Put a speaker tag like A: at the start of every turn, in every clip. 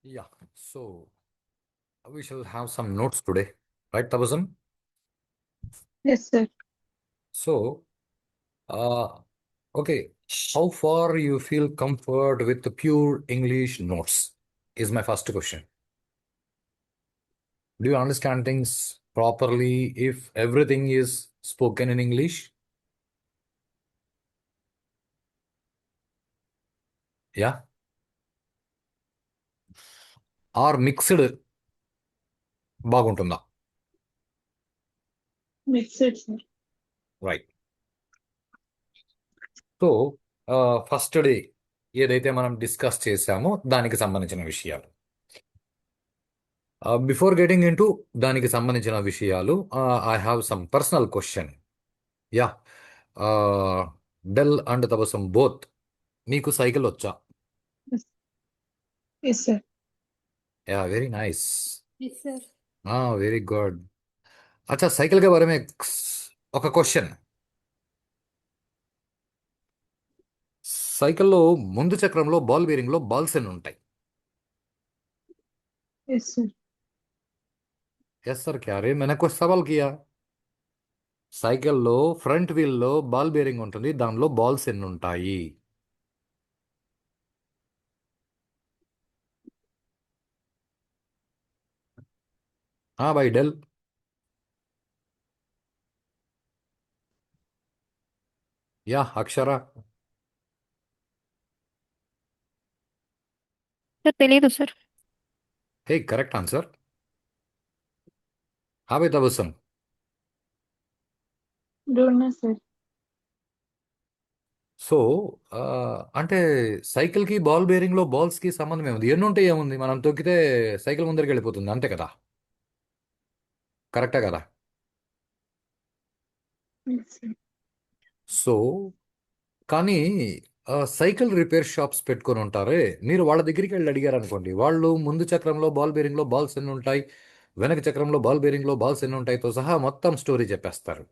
A: Yeah, so we shall have some notes today, right, Tabasum?
B: Yes, sir.
A: So, uh, okay, how far you feel comfort with the pure English notes is my first question. Do you understand things properly if everything is spoken in English? Yeah, or mixed బాగుంటుందా?
B: Mixed, sir.
A: Right. So, first day ఏదైతే మనం discuss చేశామో దానికి సంబంధించిన విషయాలు. Before getting in to దానికి సంబంధించిన విషయాలు, I have some personal question. Yeah, Dell and Tabassum both మీకు సైకిల్ వచ్చా?
B: Yes, yes, sir.
A: Yeah, very nice.
B: Yes, sir.
A: Very good. అచ్చా, సైకిల్ కే బారే మే ఒక క్వశ్చన్. సైకిల్లో ముందు చక్రంలో బాల్ బేరింగ్ లో బాల్స్ ఎన్ని ఉంటాయి?
B: Yes, sir.
A: ఎస్ సార్, క్యా రే मैंने कुछ सवाल किया. సైకిల్లో ఫ్రంట్ వీల్ లో బాల్ బేరింగ్ ఉంటుంది, దానిలో బాల్స్ ఎన్ని ఉంటాయి? భాయ్ డెల్. యా, అక్షర.
C: సార్ తెలీదు sir.
A: Hey, correct answer. Bhai Tabassum.
B: Don't know, sir.
A: So, అంటే సైకిల్ కి బాల్ బేరింగ్ లో బాల్స్ కి సంబంధం ఏముంది? ఎన్ని ఉంటే ఏముంది, మనం తొక్కితే సైకిల్ ముందరికి వెళ్ళిపోతుంది, అంతే కదా? కరెక్టే కదా?
B: Yes, sir.
A: సో, కానీ సైకిల్ రిపేర్ షాప్స్ పెట్టుకొని ఉంటారే, మీరు వాళ్ళ దగ్గరికి వెళ్ళి అడిగారు అనుకోండి, వాళ్ళు ముందు చక్రంలో బాల్ బేరింగ్ లో బాల్స్ ఎన్ని ఉంటాయి, వెనక చక్రంలో బాల్ బేరింగ్ లో బాల్స్ ఎన్ని ఉంటాయితో సహా మొత్తం స్టోరీ చెప్పేస్తారు.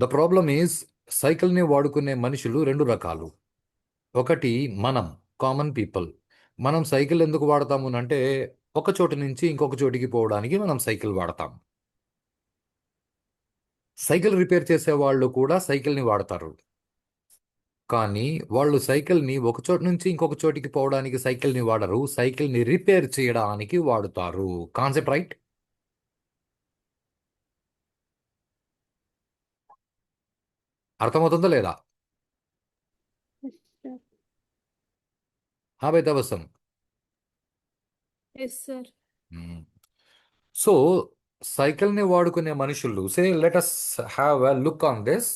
A: ద ప్రాబ్లమ్ ఈజ్, సైకిల్ ని వాడుకునే మనుషులు రెండు రకాలు. ఒకటి మనం, కామన్ పీపుల్. మనం సైకిల్ ఎందుకు వాడతాము అంటే, ఒక చోటు నుంచి ఇంకొక చోటికి పోవడానికి మనం సైకిల్ వాడతాం. సైకిల్ రిపేర్ చేసే వాళ్ళు కూడా సైకిల్ని వాడతారు, కానీ వాళ్ళు సైకిల్ని ఒక చోటు నుంచి ఇంకొక చోటికి పోవడానికి సైకిల్ని వాడరు, సైకిల్ని రిపేర్ చేయడానికి వాడుతారు. Concept right? అర్థమవుతుందా లేదా?
C: Yes, sir.
A: Bye Tabassum.
C: Yes, sir.
A: So, సైకిల్ని వాడుకునే మనుషులు, say let us have a look on this.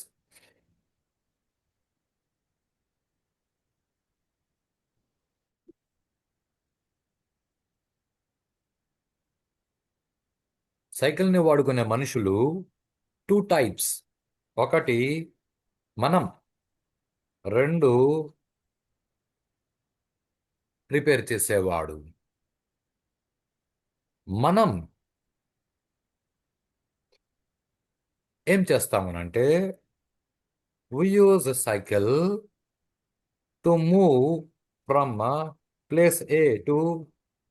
A: సైకిల్ని వాడుకునే మనుషులు టూ టైప్స్. ఒకటి మనం, రెండు రిపేర్ చేసేవాడు. మనం ఏం చేస్తామనంటే, we use a cycle to move from place A to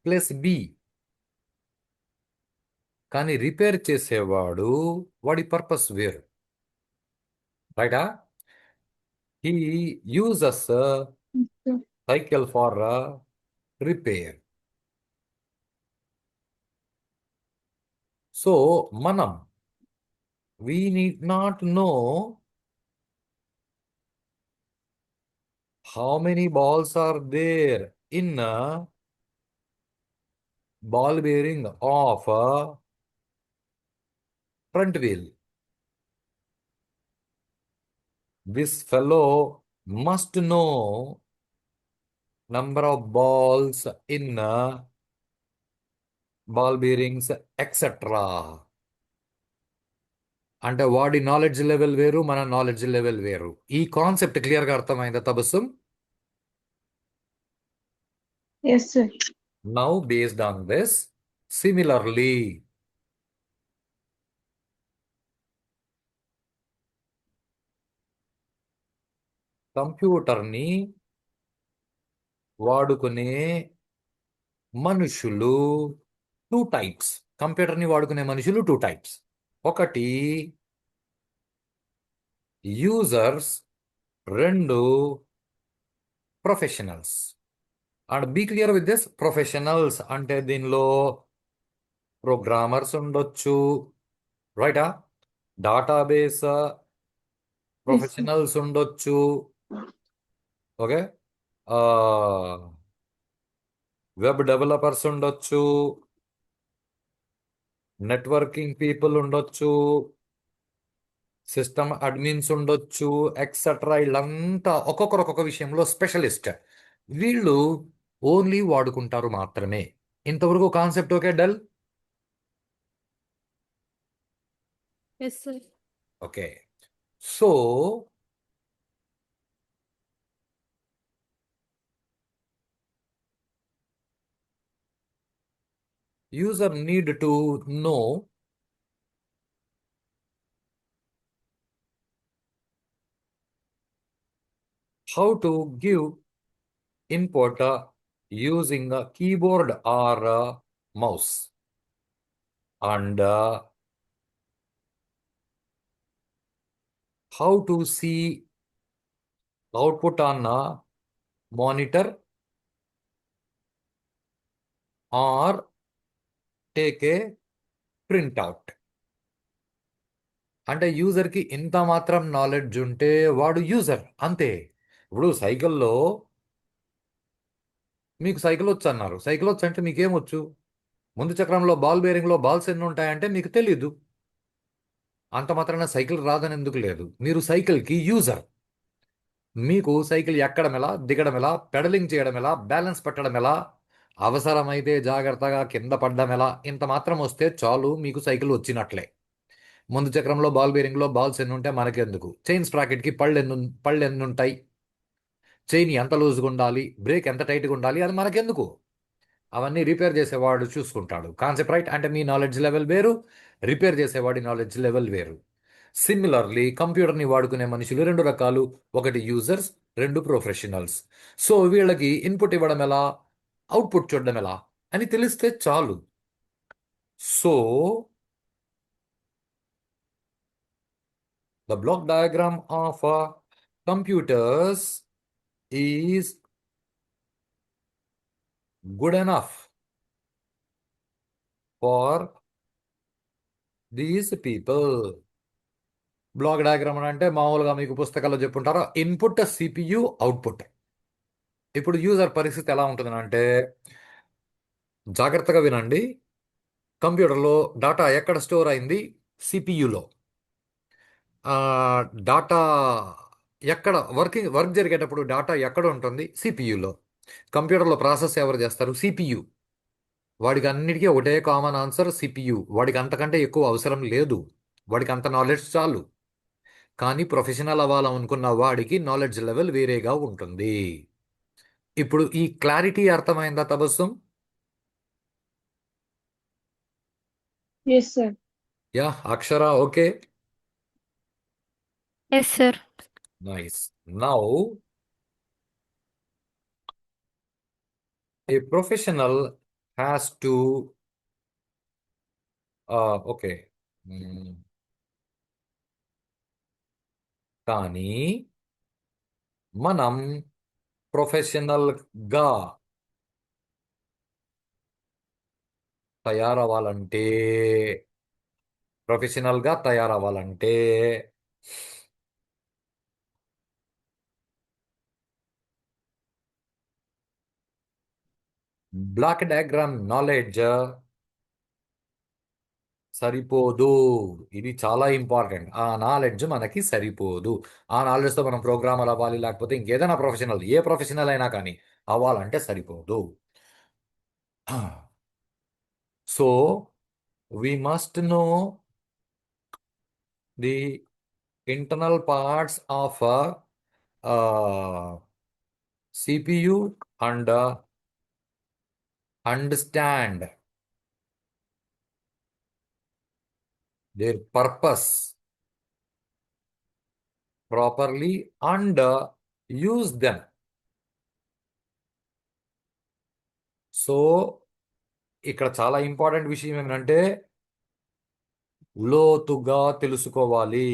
A: place B. కానీ రిపేర్ చేసేవాడు, వాడి పర్పస్ వేరు, రైటా? He uses
B: Yes, sir.
A: Cycle for repair. So, మనం, we need not know how many balls are there in ball bearing of front wheel. This fellow must know number of balls in ball bearings, etc. అంటే వాడి knowledge level వేరు, మన knowledge level వేరు. ఈ concept clear గా అర్థమైందా Tabassum?
B: Yes, sir.
A: Now based on this, similarly కంప్యూటర్ని వాడుకునే మనుషులు టూ టైప్స్. కంప్యూటర్ని వాడుకునే మనుషులు టూ టైప్స్. ఒకటి యూజర్స్, రెండు professionals. And be clear with this, professionals అంటే దీనిలో ప్రోగ్రామర్స్ ఉండొచ్చు, రైటా? Database
B: Yes, sir.
A: ప్రొఫెషనల్స్ ఉండొచ్చు, ఓకే. వెబ్ డెవలపర్స్ ఉండొచ్చు, నెట్వర్కింగ్ పీపుల్ ఉండొచ్చు, సిస్టమ్ అడ్మిన్స్ ఉండొచ్చు, ఎక్సెట్రా. వీళ్ళంతా ఒక్కొక్కరు ఒక్కొక్క విషయంలో స్పెషలిస్ట్. వీళ్ళు ఓన్లీ వాడుకుంటారు మాత్రమే. ఇంతవరకు concept okay dull?
C: Yes, sir.
A: Okay. So user need to know how to give input using a keyboard or a mouse, and how to see output on a monitor or take a printout. అంటే యూజర్కి ఇంత మాత్రం knowledge ఉంటే వాడు user అంతే. ఇప్పుడు సైకిల్లో మీకు cycle వచ్చు అన్నారు. సైకిల్ వచ్చు అంటే మీకేమొచ్చు? ముందు చక్రంలో బాల్ బేరింగ్లో బాల్స్ ఎన్ని ఉంటాయంటే మీకు తెలీదు. అంత మాత్రాన సైకిల్ రాదని ఎందుకు లేదు. మీరు సైకిల్కి యూజర్. మీకు సైకిల్ ఎక్కడం ఎలా, దిగడం ఎలా, పెడలింగ్ చేయడం ఎలా, బ్యాలెన్స్ పెట్టడం ఎలా, అవసరమైతే జాగ్రత్తగా కింద పడ్డం ఎలా, ఇంత మాత్రం వస్తే చాలు, మీకు సైకిల్ వచ్చినట్లే. ముందు చక్రంలో బాల్ బేరింగ్లో బాల్స్ ఎన్ని ఉంటే మనకెందుకు? చైన్ స్ప్రాకెట్కి పళ్ళు ఎన్ని ఉంటాయి, చైన్ ఎంత లూజ్గా ఉండాలి, బ్రేక్ ఎంత టైట్గా ఉండాలి, అది మనకెందుకు? అవన్నీ రిపేర్ చేసేవాడు చూసుకుంటాడు. Concept right? అంటే మీ నాలెడ్జ్ లెవెల్ వేరు, రిపేర్ చేసేవాడి నాలెడ్జ్ లెవెల్ వేరు. సిమిలర్లీ కంప్యూటర్ని వాడుకునే మనుషులు రెండు రకాలు. ఒకటి యూజర్స్, రెండు ప్రొఫెషనల్స్. సో వీళ్ళకి ఇన్పుట్ ఇవ్వడం ఎలా, అవుట్పుట్ చూడడం ఎలా అని తెలిస్తే చాలు. So the block diagram of computers is good enough for these people. Block diagram అంటే మామూలుగా మీకు పుస్తకాల్లో చెప్పుంటారో ఇన్పుట్, సిపియు, అవుట్పుట్. ఇప్పుడు యూజర్ పరిస్థితి ఎలా ఉంటుంది అంటే, జాగ్రత్తగా వినండి. కంప్యూటర్లో డాటా ఎక్కడ స్టోర్ అయింది? సిపియులో. డాటా ఎక్కడ వర్క్ జరిగేటప్పుడు డాటా ఎక్కడ ఉంటుంది? సిపియులో. కంప్యూటర్లో ప్రాసెస్ ఎవరు చేస్తారు? సిపియు. వాడికి అన్నిటికీ ఒకటే కామన్ ఆన్సర్, సిపియు. వాడికి అంతకంటే ఎక్కువ అవసరం లేదు. వాడికి అంత నాలెడ్జ్ చాలు. కానీ ప్రొఫెషనల్ అవ్వాలనుకున్న వాడికి నాలెడ్జ్ లెవెల్ వేరేగా ఉంటుంది. ఇప్పుడు ఈ క్లారిటీ అర్థమైందా Tabassum?
B: Yes, sir.
A: Yeah Akshara okay.
C: Yes, sir.
A: Nice. Now a professional has to okay. కానీ మనం ప్రొఫెషనల్గా తయారవ్వాలంటే ప్రొఫెషనల్గా తయారవ్వాలంటే బ్లాక్ డయాగ్రామ్ నాలెడ్జ్ సరిపోదు. ఇది చాలా ఇంపార్టెంట్. ఆ నాలెడ్జ్ మనకి సరిపోదు. ఆ నాలెడ్జ్తో మనం ప్రోగ్రామర్ అవ్వాలి, లేకపోతే ఇంకేదైనా ప్రొఫెషనల్, ఏ ప్రొఫెషనల్ అయినా కానీ అవ్వాలంటే సరిపోదు. So we must know the internal parts of CPU and understand their purpose properly and use them. So ఇక్కడ చాలా ఇంపార్టెంట్ విషయం ఏంటంటే లోతుగా తెలుసుకోవాలి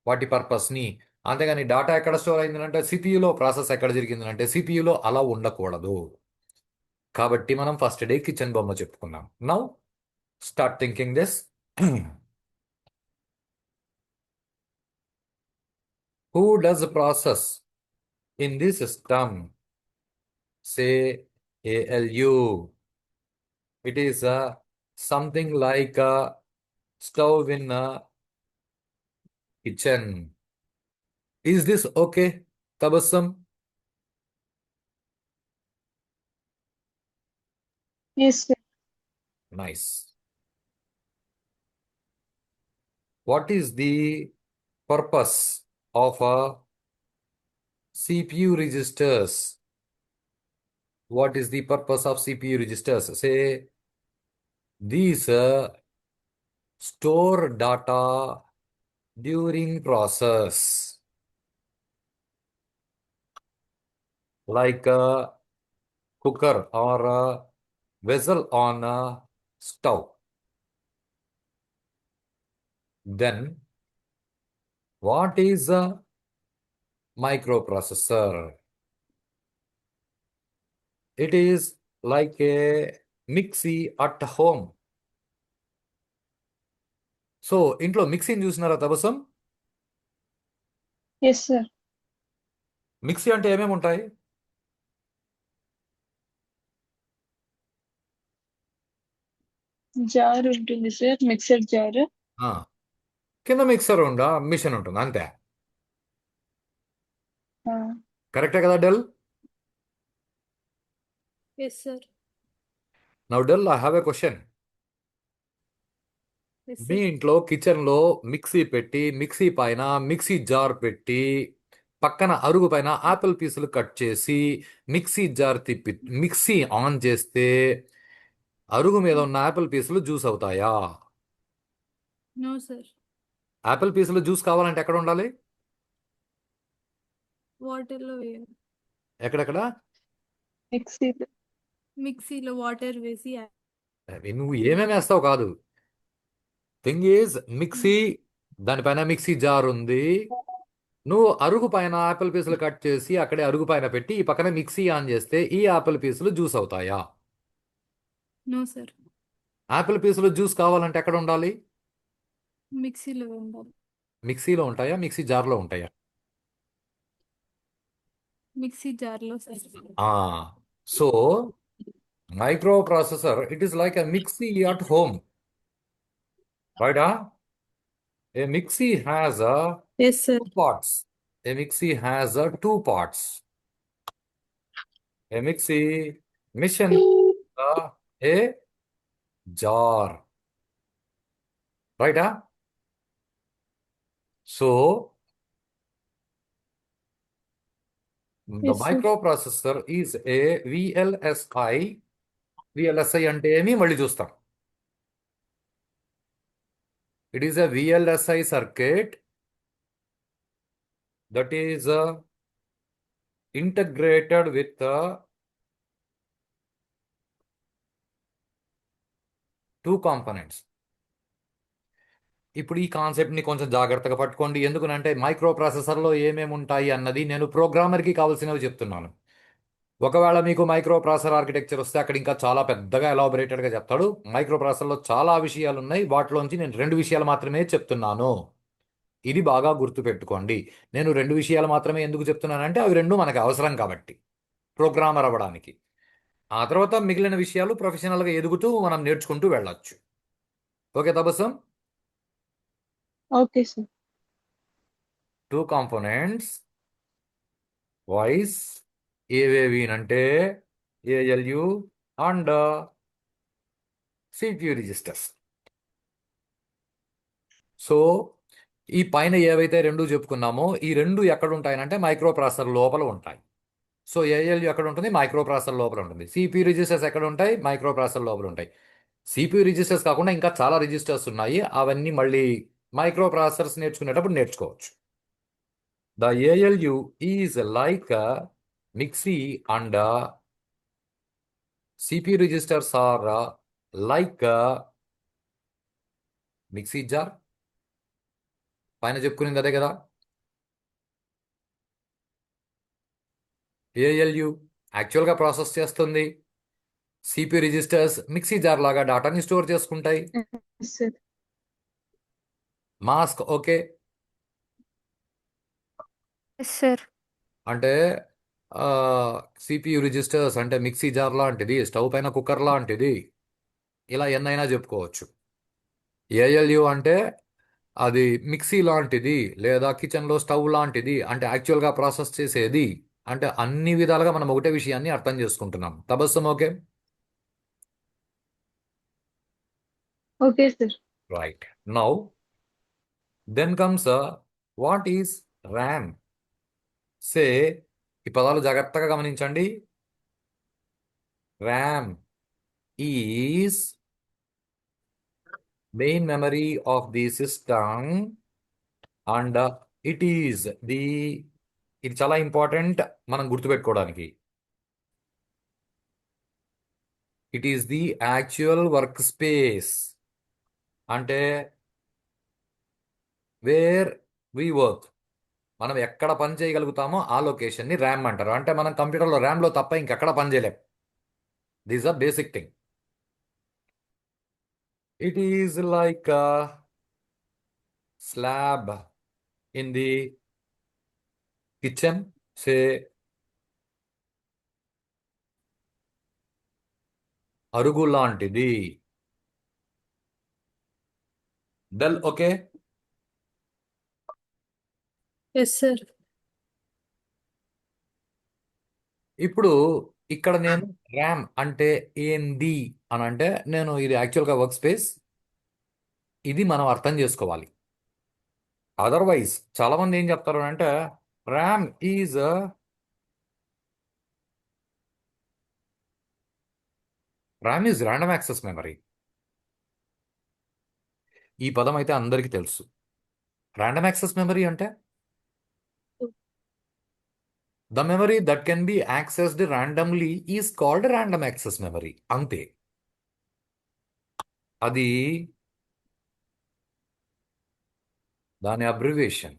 A: వాటి పర్పస్ని. అంతేగాని డేటా ఎక్కడ స్టోర్ అయిందంటే సిపియులో, ప్రాసెస్ ఎక్కడ జరిగిందంటే సిపియులో అలా ఉండకూడదు. కాబట్టి మనం ఫస్ట్ డే కిచెన్ బొమ్మ చెప్పుకున్నాం. Now start thinking this. Who does process in the system? Say ALU. It is something like a stove in a kitchen. Is this okay, Tabassum?
B: Yes, sir.
A: Nice. What is the purpose of a CPU registers? What is the purpose of CPU registers? Say these store data during process, like a cooker or a vessel on a stove. Then what is a microprocessor? It is like a mixie at home. So ఇంట్లో మిక్సీని చూసినారా Tabassum?
B: Yes, sir.
A: Mixie అంటే ఏమేమి ఉంటాయి?
B: Jar ఉంటుంది sir, mixer jar.
A: ఆ, కింద mixer ఉందా, machine ఉంటుంది అంతే. కరెక్టే కదా Dell?
C: Yes, sir.
A: Now Dell, I have a question.
C: Yes,
A: మీ
C: sir.
A: ఇంట్లో కిచెన్లో మిక్సీ పెట్టి, మిక్సీ పైన మిక్సీ జార్ పెట్టి, పక్కన అరుగు పైన ఆపిల్ పీసులు కట్ చేసి మిక్సీ జార్ తిప్పి మిక్సీ ఆన్ చేస్తే అరుగు మీద ఉన్న ఆపిల్ పీసులు జ్యూస్ అవుతాయా?
C: No, sir.
A: ఆపిల్ పీసులు జ్యూస్ కావాలంటే ఎక్కడ ఉండాలి?
C: వాటర్లో వేయాలి.
A: ఎక్కడెక్కడ?
C: మిక్సీలో వాటర్ వేసి
A: నువ్వు ఏమేమి వేస్తావు కాదు. థింగ్ ఈజ్ మిక్సీ, దానిపైన మిక్సీ జార్ ఉంది. నువ్వు అరుగు పైన ఆపిల్ పీసులు కట్ చేసి అక్కడే అరుగు పైన పెట్టి ఈ పక్కన మిక్సీ ఆన్ చేస్తే ఈ ఆపిల్ పీసులు జ్యూస్ అవుతాయా?
C: No sir.
A: ఆపిల్ పీసులు జ్యూస్ కావాలంటే ఎక్కడ ఉండాలి?
C: మిక్సీలో ఉండాలి.
A: మిక్సీలో ఉంటాయా, మిక్సీ జార్లో ఉంటాయా?
C: మిక్సీ జార్లో sir.
A: So microprocessor, it is like a mixie at home, రైటా? A mixie has
C: yes sir.
A: two parts. A mixie has two parts. A mixie mission a jar, right? So the
C: Yes, sir.
A: microprocessor is a VLSI. VLSI అంటే ఏమి మళ్ళీ చూస్తాం. It is a VLSI circuit that is integrated with two components. ఇప్పుడు ఈ కాన్సెప్ట్ని కొంచెం జాగ్రత్తగా పట్టుకోండి. ఎందుకనంటే మైక్రో ప్రాసెసర్లో ఏమేమి ఉంటాయి అన్నది నేను ప్రోగ్రామర్కి కావాల్సినవి చెప్తున్నాను. ఒకవేళ మీకు మైక్రో ప్రాసెసర్ ఆర్కిటెక్చర్ వస్తే అక్కడ ఇంకా చాలా పెద్దగా ఎలాబొరేటెడ్గా చెప్తాడు. మైక్రో ప్రాసెసర్లో చాలా విషయాలు ఉన్నాయి, వాటిలోంచి నేను 2 విషయాలు మాత్రమే చెప్తున్నాను. ఇది బాగా గుర్తుపెట్టుకోండి. నేను 2 విషయాలు మాత్రమే ఎందుకు చెప్తున్నానంటే అవి 2 మనకు అవసరం కాబట్టి ప్రోగ్రామర్ అవ్వడానికి. ఆ తర్వాత మిగిలిన విషయాలు ప్రొఫెషనల్గా ఎదుగుతూ మనం నేర్చుకుంటూ వెళ్ళొచ్చు. Okay Tabassum?
B: Okay sir.
A: 2 components వాయిస్ ఏవేవి అంటే ALU and CPU registers. So ఈ పైన ఏవైతే 2 చెప్పుకున్నామో ఈ 2 ఎక్కడ ఉంటాయనంటే మైక్రో ప్రాసెసర్ లోపల ఉంటాయి. సో ALU ఎక్కడ ఉంటుంది? మైక్రో ప్రాసెసర్ లోపల ఉంటుంది. CPU రిజిస్టర్స్ ఎక్కడ ఉంటాయి? మైక్రో ప్రాసెసర్ లోపల ఉంటాయి. CPU రిజిస్టర్స్ కాకుండా ఇంకా చాలా రిజిస్టర్స్ ఉన్నాయి, అవన్నీ మళ్ళీ మైక్రో ప్రాసెసర్స్ నేర్చుకునేటప్పుడు నేర్చుకోవచ్చు. The ALU is like a mixie and CPU registers are like mixie jar. పైన చెప్పుకునేది అదే కదా. ALU యాక్చువల్గా ప్రాసెస్ చేస్తుంది. CPU రిజిస్టర్స్ మిక్సీ జార్ లాగా డాటాని స్టోర్ చేసుకుంటాయి.
B: Yes, sir.
A: Mask okay.
C: Yes sir.
A: అంటే CPU రిజిస్టర్స్ అంటే మిక్సీ జార్ లాంటిది, స్టవ్ పైన కుక్కర్ లాంటిది, ఇలా ఎన్నైనా చెప్పుకోవచ్చు. ALU అంటే అది మిక్సీ లాంటిది లేదా కిచెన్లో స్టవ్ లాంటిది, అంటే యాక్చువల్గా ప్రాసెస్ చేసేది. అంటే అన్ని విధాలుగా మనం ఒకటే విషయాన్ని అర్థం చేసుకుంటున్నాం. Tabassum okay.
B: Okay, sir.
A: Right. Now then comes what is RAM. Say ఈ పదాలు జాగ్రత్తగా గమనించండి. RAM is main memory of the system and it is the, ఇది చాలా ఇంపార్టెంట్ మనం గుర్తుపెట్టుకోవడానికి. It is the actual work space, అంటే వేర్ వి వర్క్, మనం ఎక్కడ పని చేయగలుగుతామో ఆ లొకేషన్ని ర్యామ్ అంటారు. అంటే మనం కంప్యూటర్లో ర్యామ్లో తప్ప ఇంకెక్కడ పని చేయలేం. This a basic thing. It is like slab in the kitchen, say అరుగు లాంటిది. డెల్ ఓకే.
C: Yes sir.
A: ఇప్పుడు ఇక్కడ నేను ర్యామ్ అంటే ఏంది అని అంటే, నేను ఇది యాక్చువల్గా వర్క్ స్పేస్, ఇది మనం అర్థం చేసుకోవాలి. అదర్వైజ్ చాలా మంది ఏం చెప్తారు అంటే RAM is random access memory. ఈ పదం అయితే అందరికీ తెలుసు. ర్యాండమ్ యాక్సెస్ మెమరీ అంటే the memory that can be accessed randomly is called random access memory. అంతే. అది దాని అబ్రివేషన్.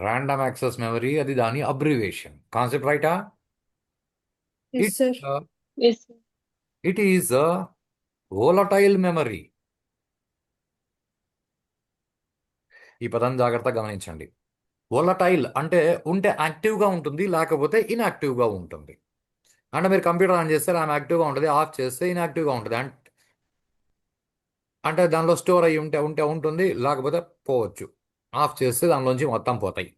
A: ర్యాండమ్ యాక్సెస్ మెమరీ, అది దాని అబ్రివేషన్. కాన్సెప్ట్ రైటా?
C: Yes sir.
B: Yes, sir.
A: It is volatile memory. ఈ పదం జాగ్రత్తగా గమనించండి. వోలటైల్ అంటే ఉంటే యాక్టివ్గా ఉంటుంది, లేకపోతే ఇన్యాక్టివ్గా ఉంటుంది. అంటే మీరు కంప్యూటర్ ఆన్ చేస్తే ఆమె యాక్టివ్గా ఉంటుంది, ఆఫ్ చేస్తే ఇన్యాక్టివ్గా ఉంటుంది. అంటే దానిలో స్టోర్ అయ్యి ఉంటే ఉంటే ఉంటుంది, లేకపోతే పోవచ్చు. ఆఫ్ చేస్తే దానిలోంచి మొత్తం పోతాయి.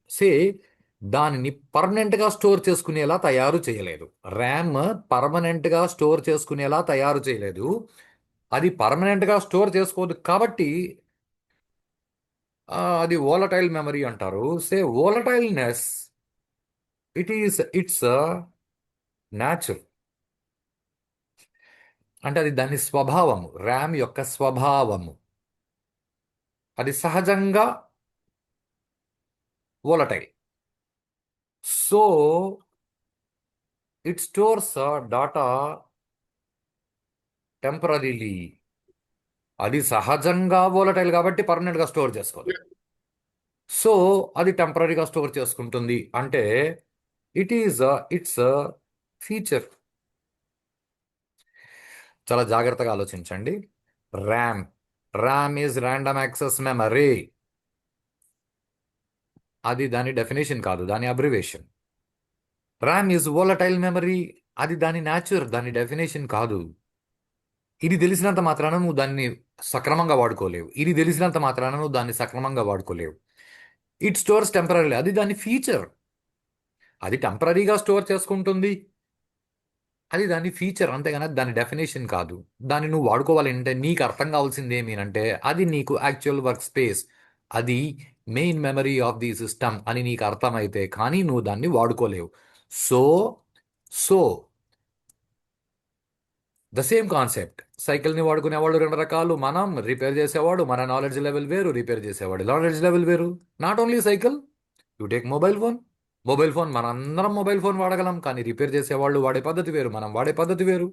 A: దానిని పర్మనెంట్గా స్టోర్ చేసుకునేలా తయారు చేయలేదు. ర్యామ్ పర్మనెంట్గా స్టోర్ చేసుకునేలా తయారు చేయలేదు. అది పర్మనెంట్గా స్టోర్ చేసుకోదు కాబట్టి అది వోలటైల్ మెమరీ అంటారు. వోలటైల్నెస్, ఇట్స్ న్యాచురల్. అంటే అది దాని స్వభావము, ర్యామ్ యొక్క స్వభావము. అది సహజంగా volatile. So it stores data temporarily. అది సహజంగా వోలటైల్ కాబట్టి పర్మనెంట్గా స్టోర్ చేసుకోదు. సో అది టెంపరీగా స్టోర్ చేసుకుంటుంది. అంటే ఇట్స్ ఫీచర్. చాలా జాగ్రత్తగా ఆలోచించండి. RAM is random access memory. అది దాని డెఫినేషన్ కాదు, దాని abbreviation. RAM is volatile memory, అది దాని న్యాచర్, దాని డెఫినేషన్ కాదు. ఇది తెలిసినంత మాత్రాన నువ్వు దాన్ని సక్రమంగా వాడుకోలేవు. ఇది తెలిసినంత మాత్రాన నువ్వు దాన్ని సక్రమంగా వాడుకోలేవు. ఇట్ స్టోర్స్ టెంపరీ, అది దాని ఫీచర్. అది టెంపరీగా స్టోర్ చేసుకుంటుంది, అది దాని ఫీచర్, అంతేగాని దాని డెఫినేషన్ కాదు. దాన్ని నువ్వు వాడుకోవాలంటే నీకు అర్థం కావాల్సింది ఏమి అంటే అది నీకు యాక్చువల్ వర్క్ స్పేస్, అది main memory of the system అని నీకు అర్థమైతే కానీ నువ్వు దాన్ని వాడుకోలేవు. So so the same concept. సైకిల్ని వాడుకునేవాళ్ళు రెండు రకాలు. మనం రిపేర్ చేసేవాడు, మన నాలెడ్జ్ లెవెల్ వేరు, రిపేర్ చేసేవాడు నాలెడ్జ్ లెవెల్ వేరు. Not only cycle, you take mobile phone. Mobile phone మనందరం మొబైల్ ఫోన్ వాడగలం, కానీ రిపేర్ చేసేవాళ్ళు వాడే పద్ధతి వేరు, మనం వాడే పద్ధతి వేరు.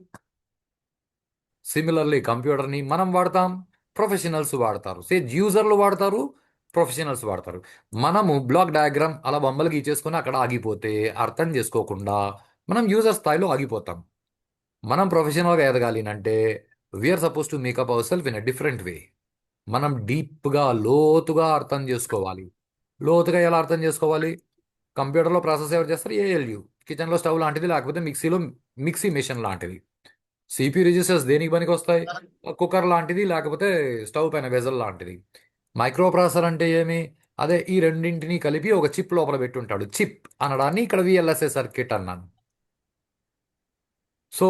A: సిమిలర్లీ కంప్యూటర్ని మనం వాడతాం, ప్రొఫెషనల్స్ వాడతారు. యూజర్లు వాడతారు, ప్రొఫెషనల్స్ వాడతారు. మనము బ్లాక్ డయాగ్రామ్ అలా బొమ్మలు గీచేసుకొని అక్కడ ఆగిపోతే అర్థం చేసుకోకుండా మనం యూజర్ స్థాయిలో ఆగిపోతాం. మనం ప్రొఫెషనల్గా ఎదగాలి అంటే we are suppose to make up our self in a different way. మనం డీప్గా లోతుగా అర్థం చేసుకోవాలి. లోతుగా ఎలా అర్థం చేసుకోవాలి? కంప్యూటర్లో ప్రాసెస్ ఎవరు చేస్తారు? ఏఎల్యు. కిచెన్లో స్టవ్ లాంటిది, లేకపోతే మిక్సీలో మిక్సీ మెషిన్ లాంటిది. సిపి రిజిస్టర్స్ దేనికి పనికి వస్తాయి? కుక్కర్ లాంటిది, లేకపోతే స్టవ్ పైన వెజల్ లాంటిది. మైక్రో ప్రాసెసర్ అంటే ఏమి? అదే ఈ రెండింటిని కలిపి ఒక చిప్ లోపల పెట్టుంటాడు. చిప్ అనడాన్ని ఇక్కడ విఎల్ఎస్ఏ సర్క్యూట్ అన్నాను. సో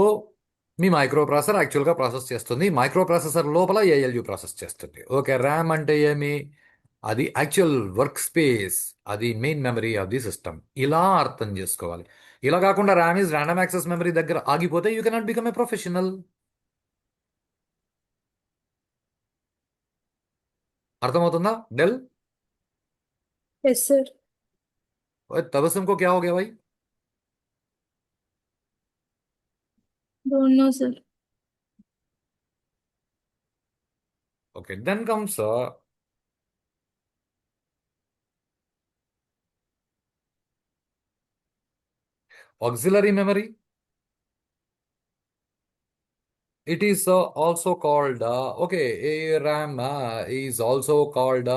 A: మీ మైక్రో ప్రాసెసర్ యాక్చువల్గా ప్రాసెస్ చేస్తుంది, మైక్రో ప్రాసెసర్ లోపల ఏఎల్యు ప్రాసెస్ చేస్తుంది. ఓకే, ర్యామ్ అంటే ఏమి? అది యాక్చువల్ వర్క్ స్పేస్, అది main memory of the system. ఇలా అర్థం చేసుకోవాలి. ఇలా కాకుండా RAM is random access memory దగ్గర ఆగిపోతే you cannot become a professional. అర్థమవుతుందా డెల్?
C: Yes sir.
A: ओए, तबस्सुम को क्या हो गया भाई?
C: Don't know sir.
A: Okay, then comes auxiliary memory. It is also called okay, a RAM is also called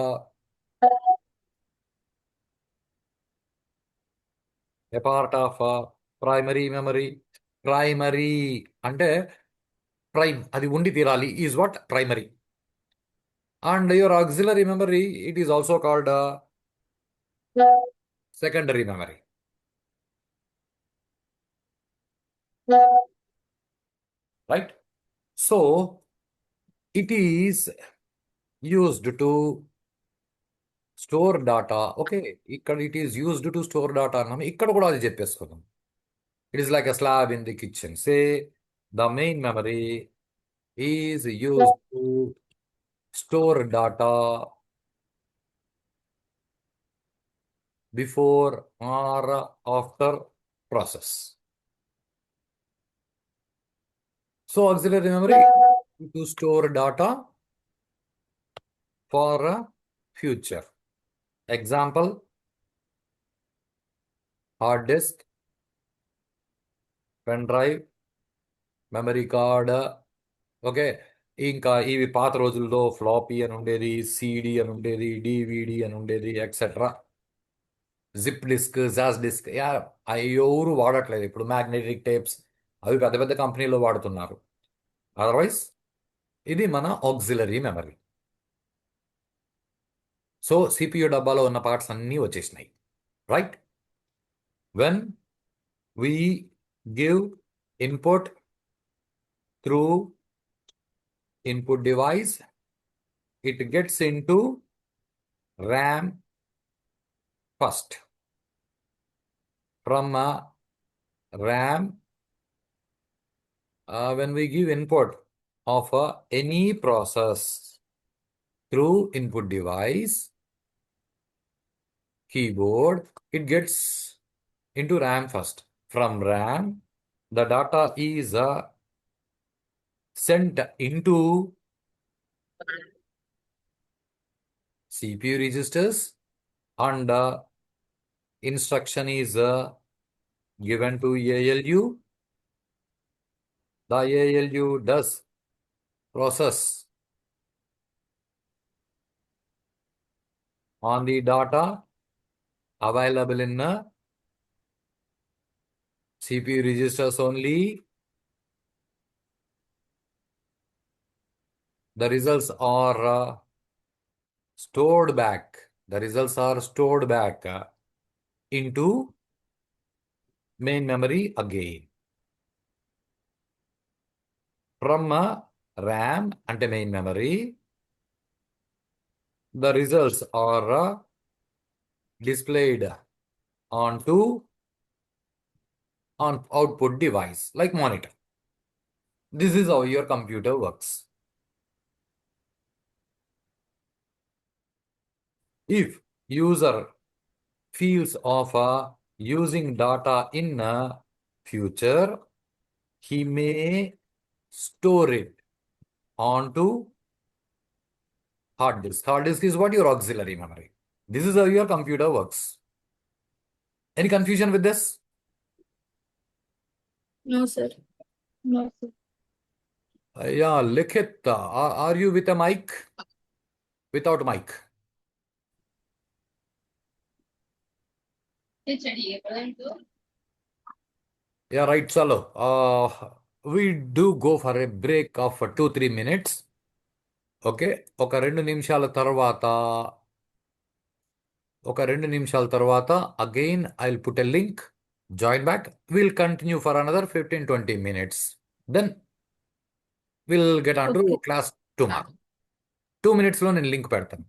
A: a part of primary memory. Primary అంటే prime, అది ఉండి తీరాలి, is what primary. And your auxiliary memory, it is also called secondary memory. Right? So it is used to store data. Okay, ఇక్కడ it is used to store data అన్నాము, ఇక్కడ కూడా అది చెప్పేసుకుందాం. It is like a slab in the kitchen. Say the main memory is used to store data before or after process. So auxiliary memory to store data for future. Example, hard disk, pen drive, memory card. Okay, ఇంకా ఇవి పాత రోజుల్లో floppy అని ఉండేది, CD అని ఉండేది, DVD అని ఉండేది, etcetera. Zip disk, Jaz disk, అవి ఎవరు వాడట్లేదు ఇప్పుడు. మ్యాగ్నెటిక్ టేప్స్ అవి పెద్ద పెద్ద కంపెనీలో వాడుతున్నారు. అదర్వైజ్ ఇది మన ఆక్సిలరీ మెమరీ. సో సిపియు డబ్బాలో ఉన్న పార్ట్స్ అన్నీ వచ్చేసినాయి. Right? When we give input through input device, it gets into RAM first. From RAM, when we give input of any process through input device, keyboard, it gets into RAM first. From RAM, the data is sent into CPU registers, and instruction is given to ALU. The ALU does process on the data available in CPU registers only. The results are stored back. The results are stored back into main memory again. From RAM and main memory, the results are displayed onto on output device like monitor. This is how your computer works. If user feels of using data in future, he may store it onto hard disk. Hard disk is what? Your auxiliary memory. This is how your computer works. Any confusion with this?
C: No, sir.
B: No, sir.
A: Yeah, Likhit, are you with a mic? Without mic? Yeah, right, chalo. We do go for a break of 2-3 minutes. Okay ఒక రెండు నిమిషాల తర్వాత again I will put a link join back will continue for another 15-20 minutes then will get on to
B: Okay.
A: Class tomorrow 2 minutes లో నేను link పెడతాను